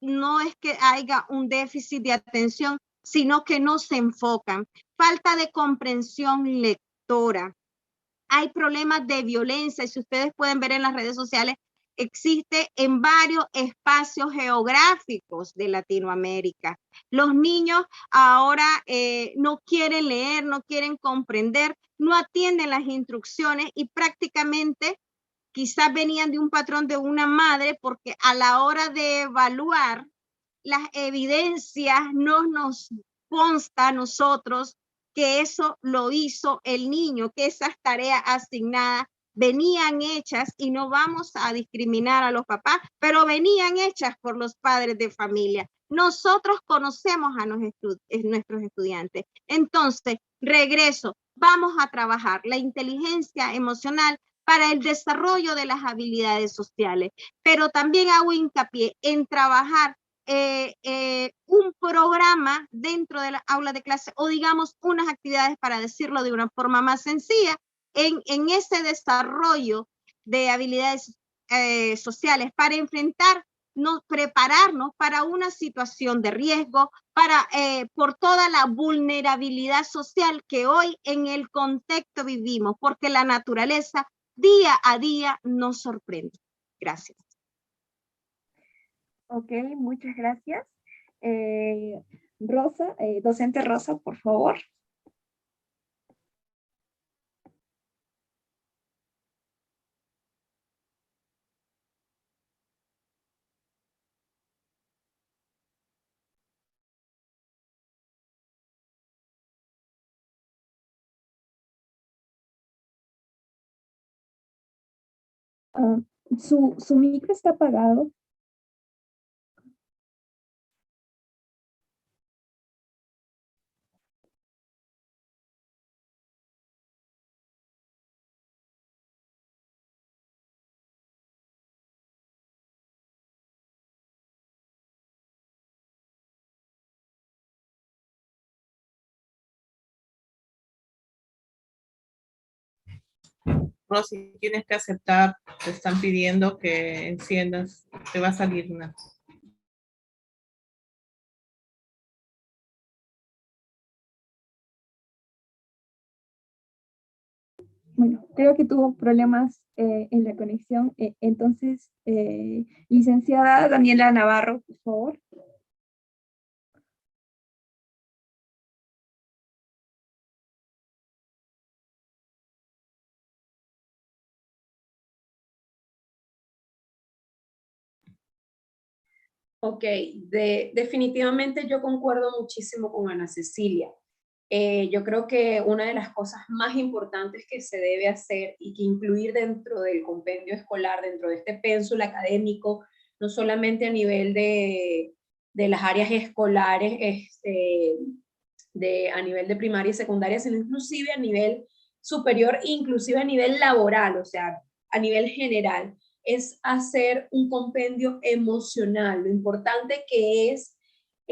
no es que haya un déficit de atención, sino que no se enfocan. Falta de comprensión lectora. Hay problemas de violencia, y si ustedes pueden ver en las redes sociales, existe en varios espacios geográficos de Latinoamérica. Los niños ahora no quieren leer, no quieren comprender, no atienden las instrucciones y prácticamente quizás venían de un patrón de una madre, porque a la hora de evaluar las evidencias no nos consta a nosotros que eso lo hizo el niño, que esas tareas asignadas venían hechas, y no vamos a discriminar a los papás, pero venían hechas por los padres de familia. Nosotros conocemos a nuestros estudiantes. Entonces, regreso, vamos a trabajar la inteligencia emocional para el desarrollo de las habilidades sociales, pero también hago hincapié en trabajar un programa dentro de la aula de clase, o digamos unas actividades, para decirlo de una forma más sencilla, en ese desarrollo de habilidades sociales para prepararnos para una situación de riesgo, por toda la vulnerabilidad social que hoy en el contexto vivimos, porque la naturaleza día a día nos sorprende. Gracias. Ok, muchas gracias. Rosa, docente Rosa, por favor. Su micro está apagado. Rosy, tienes que aceptar, te están pidiendo que enciendas, te va a salir una. Bueno, creo que tuvo problemas en la conexión. Entonces, licenciada Daniela Navarro, por favor. Ok, definitivamente yo concuerdo muchísimo con Ana Cecilia. Yo creo que una de las cosas más importantes que se debe hacer y que incluir dentro del compendio escolar, dentro de este pénsul académico, no solamente a nivel de las áreas escolares, a nivel de primaria y secundaria, sino inclusive a nivel superior, inclusive a nivel laboral, o sea, a nivel general, es hacer un compendio emocional. Lo importante que es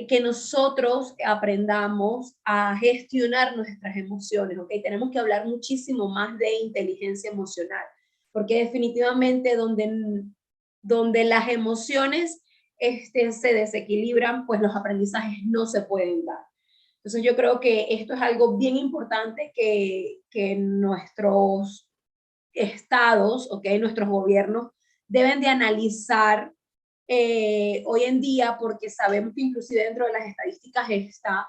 que nosotros aprendamos a gestionar nuestras emociones, ¿ok? Tenemos que hablar muchísimo más de inteligencia emocional, porque definitivamente donde las emociones se desequilibran, pues los aprendizajes no se pueden dar. Entonces yo creo que esto es algo bien importante que nuestros estados, ¿okay? Nuestros gobiernos deben de analizar hoy en día, porque sabemos que inclusive dentro de las estadísticas está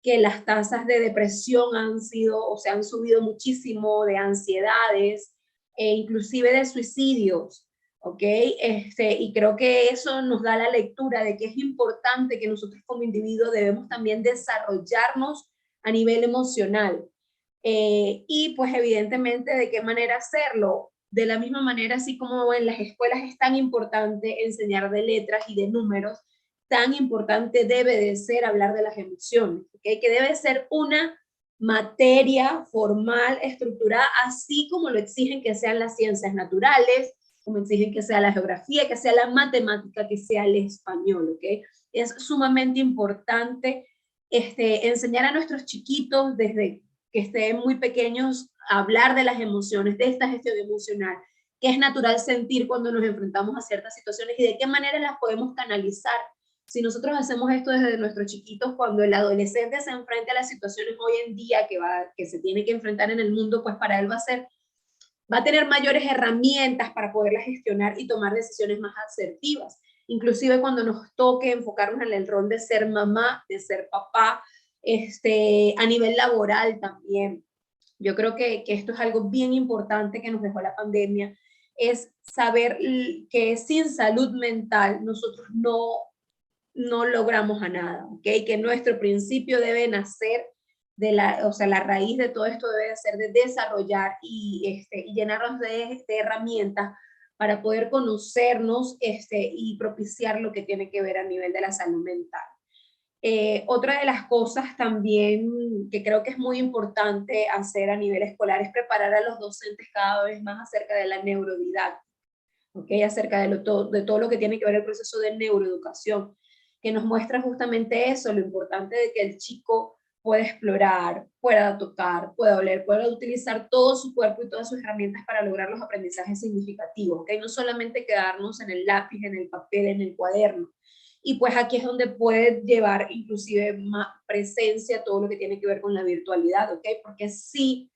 que las tasas de depresión han subido muchísimo, de ansiedades, e inclusive de suicidios, ¿ok? Y creo que eso nos da la lectura de que es importante que nosotros como individuos debemos también desarrollarnos a nivel emocional. Y pues evidentemente, ¿de qué manera hacerlo? De la misma manera, así como en las escuelas es tan importante enseñar de letras y de números, tan importante debe de ser hablar de las emociones, ¿okay? Que debe ser una materia formal, estructurada, así como lo exigen que sean las ciencias naturales, como exigen que sea la geografía, que sea la matemática, que sea el español, ¿ok? Es sumamente importante enseñar a nuestros chiquitos desde que estén muy pequeños a hablar de las emociones, de esta gestión emocional, que es natural sentir cuando nos enfrentamos a ciertas situaciones y de qué manera las podemos canalizar. Si nosotros hacemos esto desde nuestros chiquitos, cuando el adolescente se enfrenta a las situaciones hoy en día que se tiene que enfrentar en el mundo, pues para él va a tener mayores herramientas para poderlas gestionar y tomar decisiones más asertivas. Inclusive cuando nos toque enfocarnos en el rol de ser mamá, de ser papá, a nivel laboral también. Yo creo que esto es algo bien importante que nos dejó la pandemia, es saber que sin salud mental nosotros no logramos a nada, ¿ok? Que nuestro principio debe nacer la raíz de todo esto debe ser de desarrollar y llenarnos de herramientas para poder conocernos y propiciar lo que tiene que ver a nivel de la salud mental. Otra de las cosas también que creo que es muy importante hacer a nivel escolar es preparar a los docentes cada vez más acerca de la neurodidáctica, ¿okay? Acerca de todo lo que tiene que ver el proceso de neuroeducación, que nos muestra justamente eso, lo importante de que el chico pueda explorar, pueda tocar, pueda oler, pueda utilizar todo su cuerpo y todas sus herramientas para lograr los aprendizajes significativos, ¿okay? No solamente quedarnos en el lápiz, en el papel, en el cuaderno. Y pues aquí es donde puede llevar inclusive más presencia todo lo que tiene que ver con la virtualidad, ¿ok? Porque sí,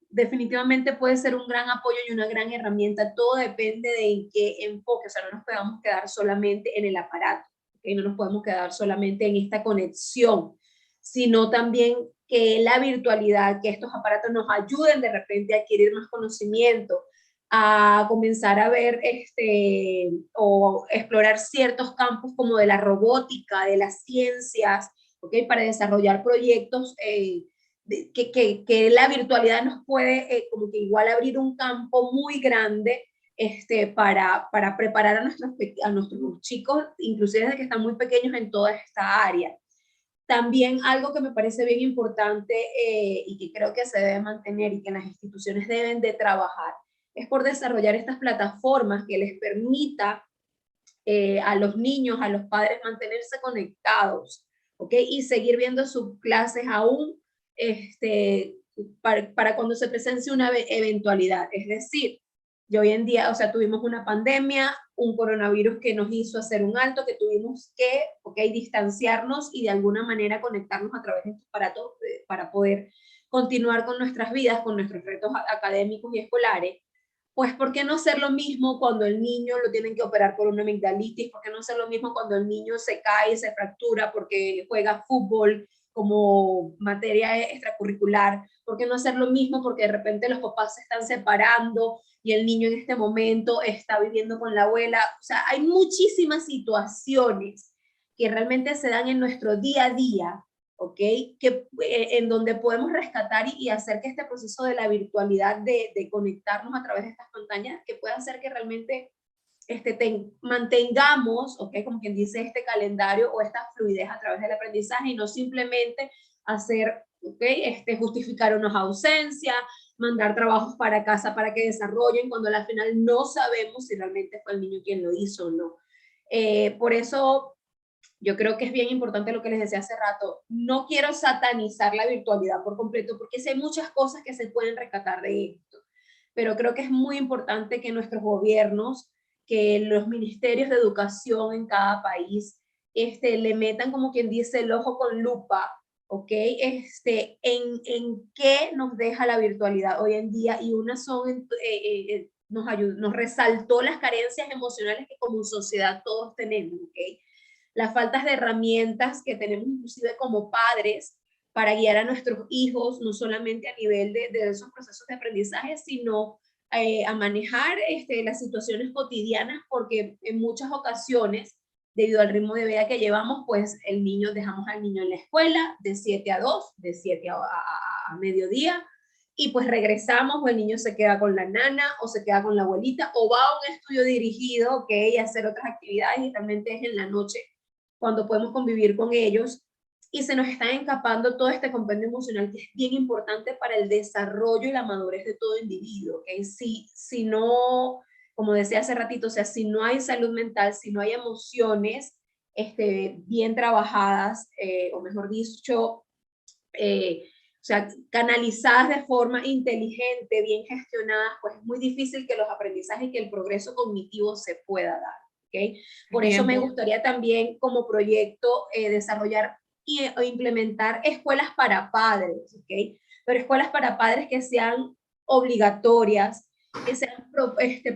definitivamente puede ser un gran apoyo y una gran herramienta. Todo depende de en qué enfoque, o sea, no nos podemos quedar solamente en el aparato, ¿okay? No nos podemos quedar solamente en esta conexión, sino también que la virtualidad, que estos aparatos nos ayuden de repente a adquirir más conocimiento, a comenzar a ver o explorar ciertos campos como de la robótica, de las ciencias, ¿okay? Para desarrollar proyectos que la virtualidad nos puede como que igual abrir un campo muy grande para preparar a nuestros chicos, inclusive desde que están muy pequeños en toda esta área. También algo que me parece bien importante y que creo que se debe mantener y que las instituciones deben de trabajar es por desarrollar estas plataformas que les permita a los niños, a los padres mantenerse conectados, ¿ok? Y seguir viendo sus clases aún para cuando se presente una eventualidad. Es decir, y hoy en día, o sea, tuvimos una pandemia, un coronavirus que nos hizo hacer un alto, que tuvimos que, distanciarnos y de alguna manera conectarnos a través de estos aparatos para poder continuar con nuestras vidas, con nuestros retos académicos y escolares. Pues, ¿por qué no hacer lo mismo cuando el niño lo tienen que operar por una amigdalitis? ¿Por qué no hacer lo mismo cuando el niño se cae y se fractura porque juega fútbol como materia extracurricular? ¿Por qué no hacer lo mismo porque de repente los papás se están separando y el niño en este momento está viviendo con la abuela? O sea, hay muchísimas situaciones que realmente se dan en nuestro día a día, ¿ok? En donde podemos rescatar y hacer que este proceso de la virtualidad, de conectarnos a través de estas pantallas, que pueda hacer que realmente mantengamos, ¿ok? Como quien dice, este calendario o esta fluidez a través del aprendizaje y no simplemente hacer, ¿ok? Justificar unas ausencias, mandar trabajos para casa para que desarrollen cuando al final no sabemos si realmente fue el niño quien lo hizo o no. Por eso yo creo que es bien importante lo que les decía hace rato. No quiero satanizar la virtualidad por completo, porque sí hay muchas cosas que se pueden rescatar de esto. Pero creo que es muy importante que nuestros gobiernos, que los ministerios de educación en cada país, le metan, como quien dice, el ojo con lupa, ¿ok? En qué nos deja la virtualidad hoy en día. Y unas son, nos resaltó las carencias emocionales que como sociedad todos tenemos, ¿ok? las faltas de herramientas que tenemos inclusive como padres para guiar a nuestros hijos, no solamente a nivel de esos procesos de aprendizaje, sino a manejar las situaciones cotidianas, porque en muchas ocasiones, debido al ritmo de vida que llevamos, pues dejamos al niño en la escuela de 7 a 2, de 7 a mediodía, y pues regresamos, o el niño se queda con la nana, o se queda con la abuelita, o va a un estudio dirigido, ok, a hacer otras actividades, y realmente es en la noche cuando podemos convivir con ellos, y se nos está escapando todo este compendio emocional que es bien importante para el desarrollo y la madurez de todo individuo, ¿ok? Si no, como decía hace ratito, o sea, si no hay salud mental, si no hay emociones bien trabajadas, o mejor dicho, o sea, canalizadas de forma inteligente, bien gestionadas, pues es muy difícil que los aprendizajes y que el progreso cognitivo se pueda dar, ¿ok? Por eso me gustaría también como proyecto desarrollar o implementar escuelas para padres, ¿ok? Pero escuelas para padres que sean obligatorias, que sean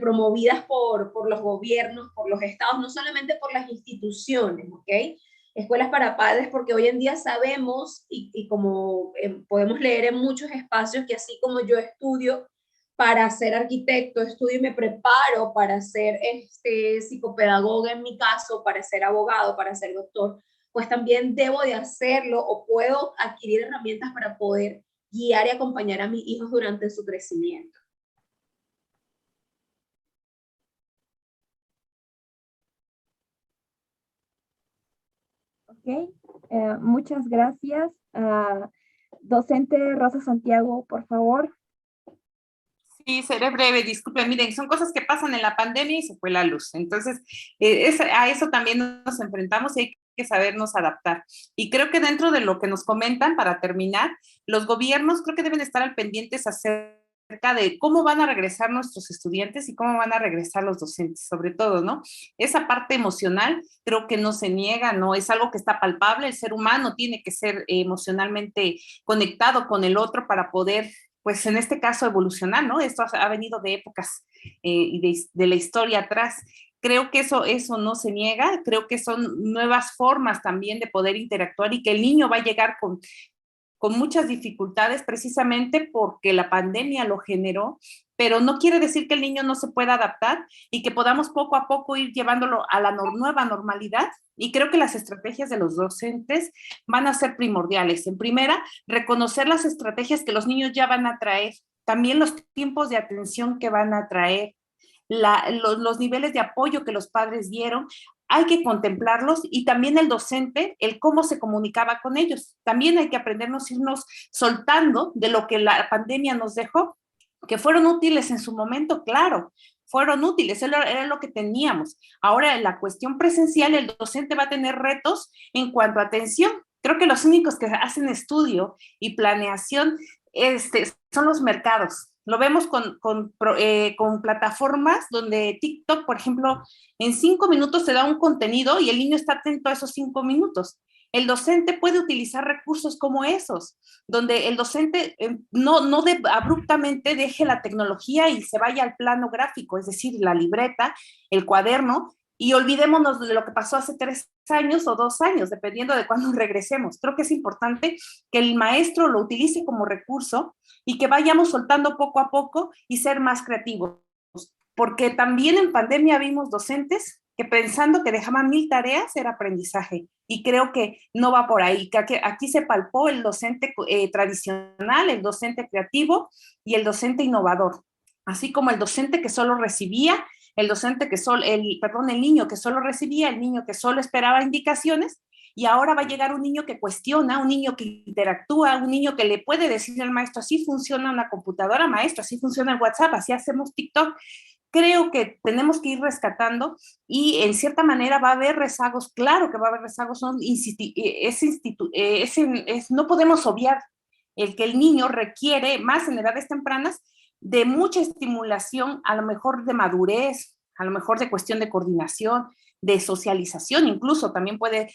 promovidas por los gobiernos, por los estados, no solamente por las instituciones, ¿ok? Escuelas para padres, porque hoy en día sabemos y como podemos leer en muchos espacios, que así como yo estudio para ser arquitecto, estudio y me preparo para ser psicopedagoga en mi caso, para ser abogado, para ser doctor, pues también debo de hacerlo o puedo adquirir herramientas para poder guiar y acompañar a mis hijos durante su crecimiento. Ok, muchas gracias. Docente Rosa Santiago, por favor. Sí, seré breve, disculpen, miren, son cosas que pasan en la pandemia y se fue la luz. Entonces, a eso también nos enfrentamos y hay que sabernos adaptar. Y creo que dentro de lo que nos comentan, para terminar, los gobiernos creo que deben estar al pendientes acerca de cómo van a regresar nuestros estudiantes y cómo van a regresar los docentes, sobre todo, ¿no? Esa parte emocional creo que no se niega, ¿no? Es algo que está palpable, el ser humano tiene que ser emocionalmente conectado con el otro para poder, pues en este caso, evolucionar, ¿no? Esto ha venido de épocas y de la historia atrás. Creo que eso no se niega, creo que son nuevas formas también de poder interactuar y que el niño va a llegar con muchas dificultades precisamente porque la pandemia lo generó, pero no quiere decir que el niño no se pueda adaptar y que podamos poco a poco ir llevándolo a la nueva normalidad. Y creo que las estrategias de los docentes van a ser primordiales. En primera, reconocer las estrategias que los niños ya van a traer, también los tiempos de atención que van a traer, los niveles de apoyo que los padres dieron, hay que contemplarlos, y también el docente, el cómo se comunicaba con ellos. También hay que aprendernos, irnos soltando de lo que la pandemia nos dejó, que fueron útiles en su momento, claro, fueron útiles, era lo que teníamos. Ahora en la cuestión presencial, el docente va a tener retos en cuanto a atención. Creo que los únicos que hacen estudio y planeación son los mercados. Lo vemos con plataformas donde TikTok, por ejemplo, en 5 minutos te da un contenido y el niño está atento a esos 5 minutos. El docente puede utilizar recursos como esos, donde el docente no abruptamente deje la tecnología y se vaya al plano gráfico, es decir, la libreta, el cuaderno, y olvidémonos de lo que pasó hace 3 años o 2 años, dependiendo de cuándo regresemos. Creo que es importante que el maestro lo utilice como recurso y que vayamos soltando poco a poco y ser más creativos. Porque también en pandemia vimos docentes que pensando que dejaban 1000 tareas era aprendizaje. Y creo que no va por ahí, que aquí se palpó el docente tradicional, el docente creativo y el docente innovador. Así como el docente que solo recibía, el niño que solo recibía, el niño que solo esperaba indicaciones, y ahora va a llegar un niño que cuestiona, un niño que interactúa, un niño que le puede decir al maestro, así funciona una computadora, maestro, así funciona el WhatsApp, así hacemos TikTok. Creo que tenemos que ir rescatando y en cierta manera va a haber rezagos, claro que va a haber rezagos, no podemos obviar el que el niño requiere, más en edades tempranas, de mucha estimulación, a lo mejor de madurez, a lo mejor de cuestión de coordinación, de socialización, incluso también puede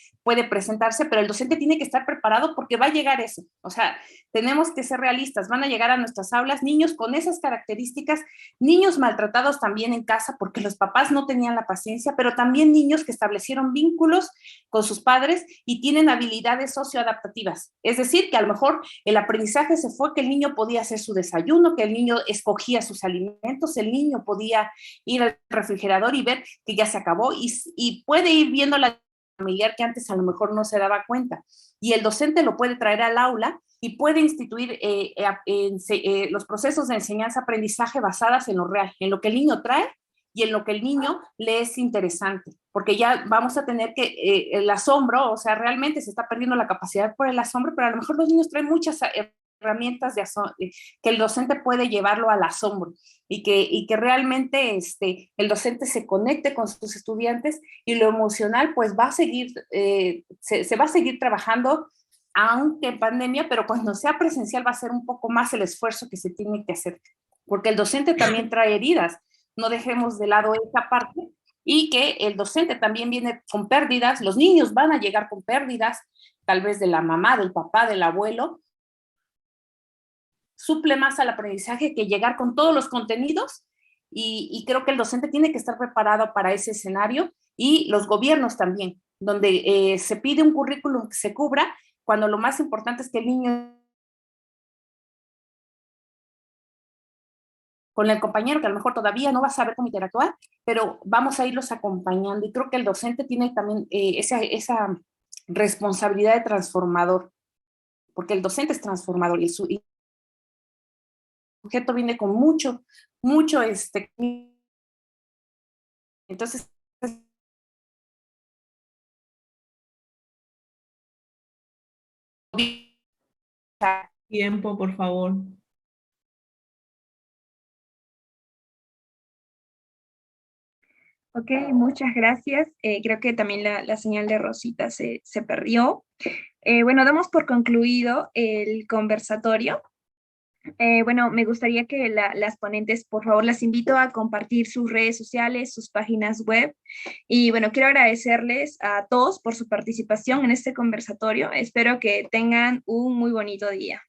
presentarse, pero el docente tiene que estar preparado porque va a llegar eso. O sea, tenemos que ser realistas, van a llegar a nuestras aulas niños con esas características, niños maltratados también en casa porque los papás no tenían la paciencia, pero también niños que establecieron vínculos con sus padres y tienen habilidades socioadaptativas. Es decir, que a lo mejor el aprendizaje se fue que el niño podía hacer su desayuno, que el niño escogía sus alimentos, el niño podía ir al refrigerador y ver que ya se acabó y puede ir viendo la familiar que antes a lo mejor no se daba cuenta. Y el docente lo puede traer al aula y puede instituir los procesos de enseñanza-aprendizaje basadas en lo real, en lo que el niño trae y en lo que el niño le es interesante, porque ya vamos a tener que el asombro, o sea, realmente se está perdiendo la capacidad por el asombro, pero a lo mejor los niños traen muchas herramientas que el docente puede llevarlo al asombro y que realmente el docente se conecte con sus estudiantes y lo emocional pues va a seguir, se va a seguir trabajando aunque en pandemia, pero cuando sea presencial va a ser un poco más el esfuerzo que se tiene que hacer, porque el docente también trae heridas, no dejemos de lado esa parte, y que el docente también viene con pérdidas, los niños van a llegar con pérdidas, tal vez de la mamá, del papá, del abuelo, suple más al aprendizaje que llegar con todos los contenidos, y creo que el docente tiene que estar preparado para ese escenario, y los gobiernos también, donde se pide un currículum que se cubra, cuando lo más importante es que el niño con el compañero, que a lo mejor todavía no va a saber cómo interactuar, pero vamos a irlos acompañando, y creo que el docente tiene también esa responsabilidad de transformador, porque el docente es transformador, y el sujeto viene con mucho, entonces, Tiempo, por favor. Ok, muchas gracias. Creo que también la señal de Rosita se perdió. Bueno, damos por concluido el conversatorio. Bueno, me gustaría que las ponentes, por favor, las invito a compartir sus redes sociales, sus páginas web. Y bueno, quiero agradecerles a todos por su participación en este conversatorio. Espero que tengan un muy bonito día.